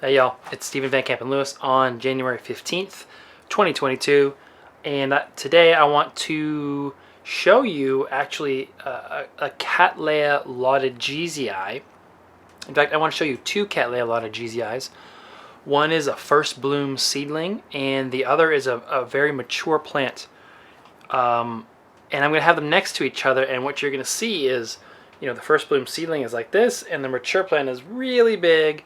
Hey y'all, it's Stephen Van Kampen-Lewis on January 15th, 2022, and today I want to show you actually a Cattleya loddigesii. In fact, I want to show you two Cattleya loddigesii. One is a first bloom seedling, and the other is a very mature plant. And I'm going to have them next to each other, and what you're going to see is, the first bloom seedling is like this, and the mature plant is really big.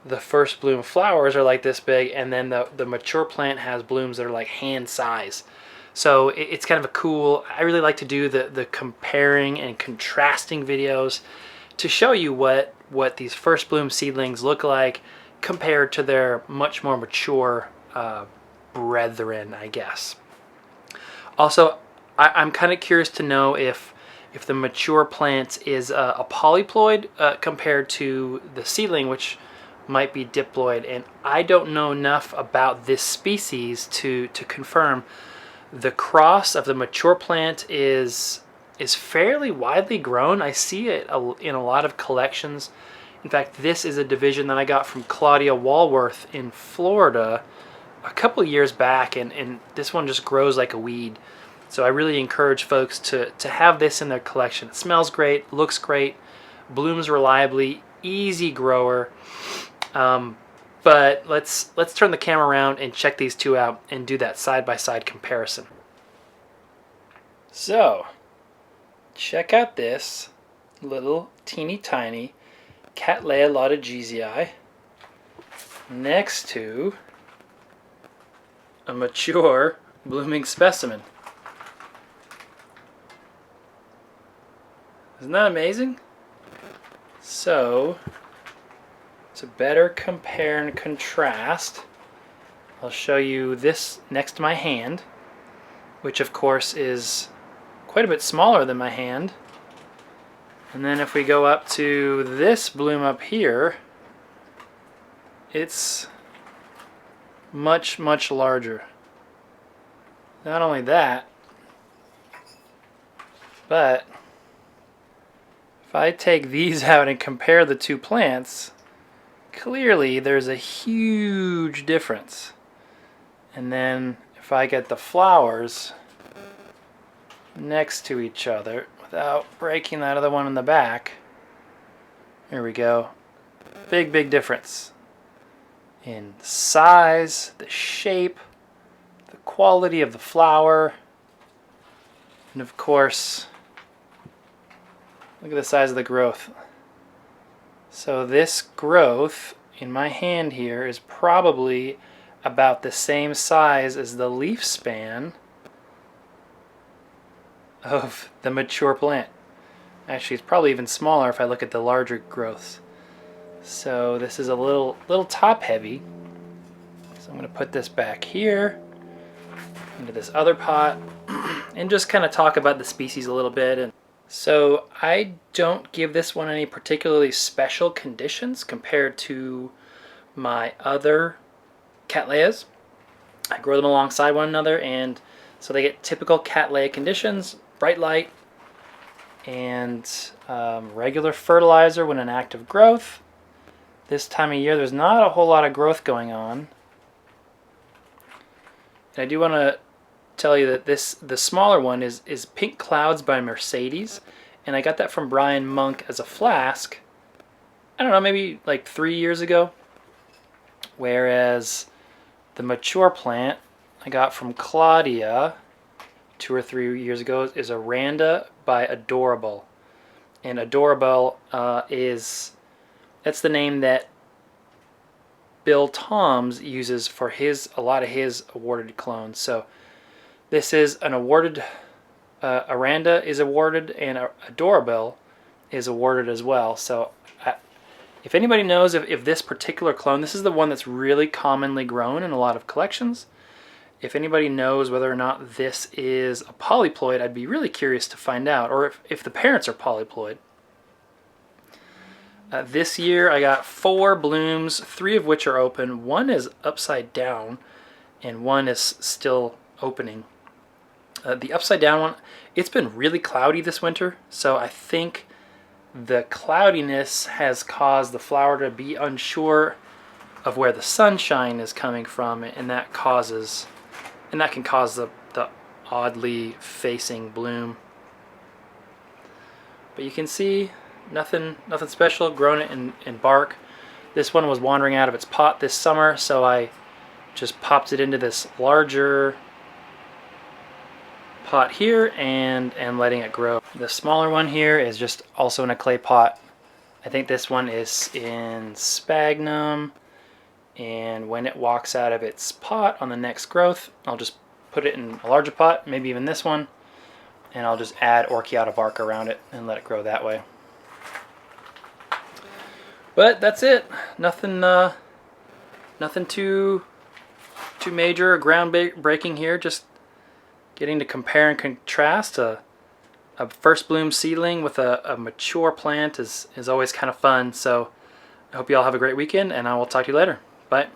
The first bloom flowers are like this big, and then the mature plant has blooms that are like hand size. So it's kind of a cool, I really like to do the comparing and contrasting videos to show you what these first bloom seedlings look like compared to their much more mature brethren, I guess. Also, I'm kind of curious to know if the mature plant is a polyploid compared to the seedling, which might be diploid, and I don't know enough about this species to confirm. The cross of the mature plant is fairly widely grown. I see it in a lot of collections. In fact, this is a division that I got from Claudia Walworth in Florida a couple of years back, and this one just grows like a weed. So I really encourage folks to have this in their collection. It smells great, looks great, blooms reliably, easy grower. But let's turn the camera around and check these two out and do that side-by-side comparison. So, check out this little teeny tiny Cattleya loddigesii next to a mature blooming specimen. Isn't that amazing? So, to better compare and contrast, I'll show you this next to my hand, which of course is quite a bit smaller than my hand. And then if we go up to this bloom up here, it's much, much larger. Not only that, but if I take these out and compare the two plants, clearly there's a huge difference. And then if I get the flowers next to each other without breaking that other one in the back, here we go. Big difference in size, the shape, the quality of the flower, and of course, look at the size of the growth. So this growth in my hand here is probably about the same size as the leaf span of the mature plant. Actually, it's probably even smaller if I look at the larger growths. So this is a little top heavy. So I'm going to put this back here into this other pot and just kind of talk about the species a little bit. And so I don't give this one any particularly special conditions compared to my other Cattleyas. I grow them alongside one another, and so they get typical Cattleya conditions: bright light and regular fertilizer when in active growth. This time of year there's not a whole lot of growth going on. And I do want to tell you that the smaller one is Pink Clouds by Mercedes, and I got that from Brian Monk as a flask, I don't know, maybe like 3 years ago. Whereas the mature plant I got from Claudia 2 or 3 years ago is Aranda by Adorable. And Adorable that's the name that Bill Toms uses for a lot of his awarded clones. So this is an awarded, Aranda is awarded, and Adorable is awarded as well. So if anybody knows if this particular clone, this is the one that's really commonly grown in a lot of collections. If anybody knows whether or not this is a polyploid, I'd be really curious to find out, or if the parents are polyploid. This year I got 4 blooms, 3 of which are open. One is upside down, and one is still opening. The upside down one, it's been really cloudy this winter, so I think the cloudiness has caused the flower to be unsure of where the sunshine is coming from, and that can cause the oddly facing bloom. But you can see nothing special, grown it in bark. This one was wandering out of its pot this summer, so I just popped it into this larger pot here and letting it grow. The smaller one here is just also in a clay pot. I think this one is in sphagnum, and when it walks out of its pot on the next growth, I'll just put it in a larger pot, maybe even this one, and I'll just add orchiata bark around it and let it grow that way. But that's it. Nothing too major or groundbreaking here. Just getting to compare and contrast a first bloom seedling with a mature plant is always kind of fun. So I hope you all have a great weekend, and I will talk to you later. Bye.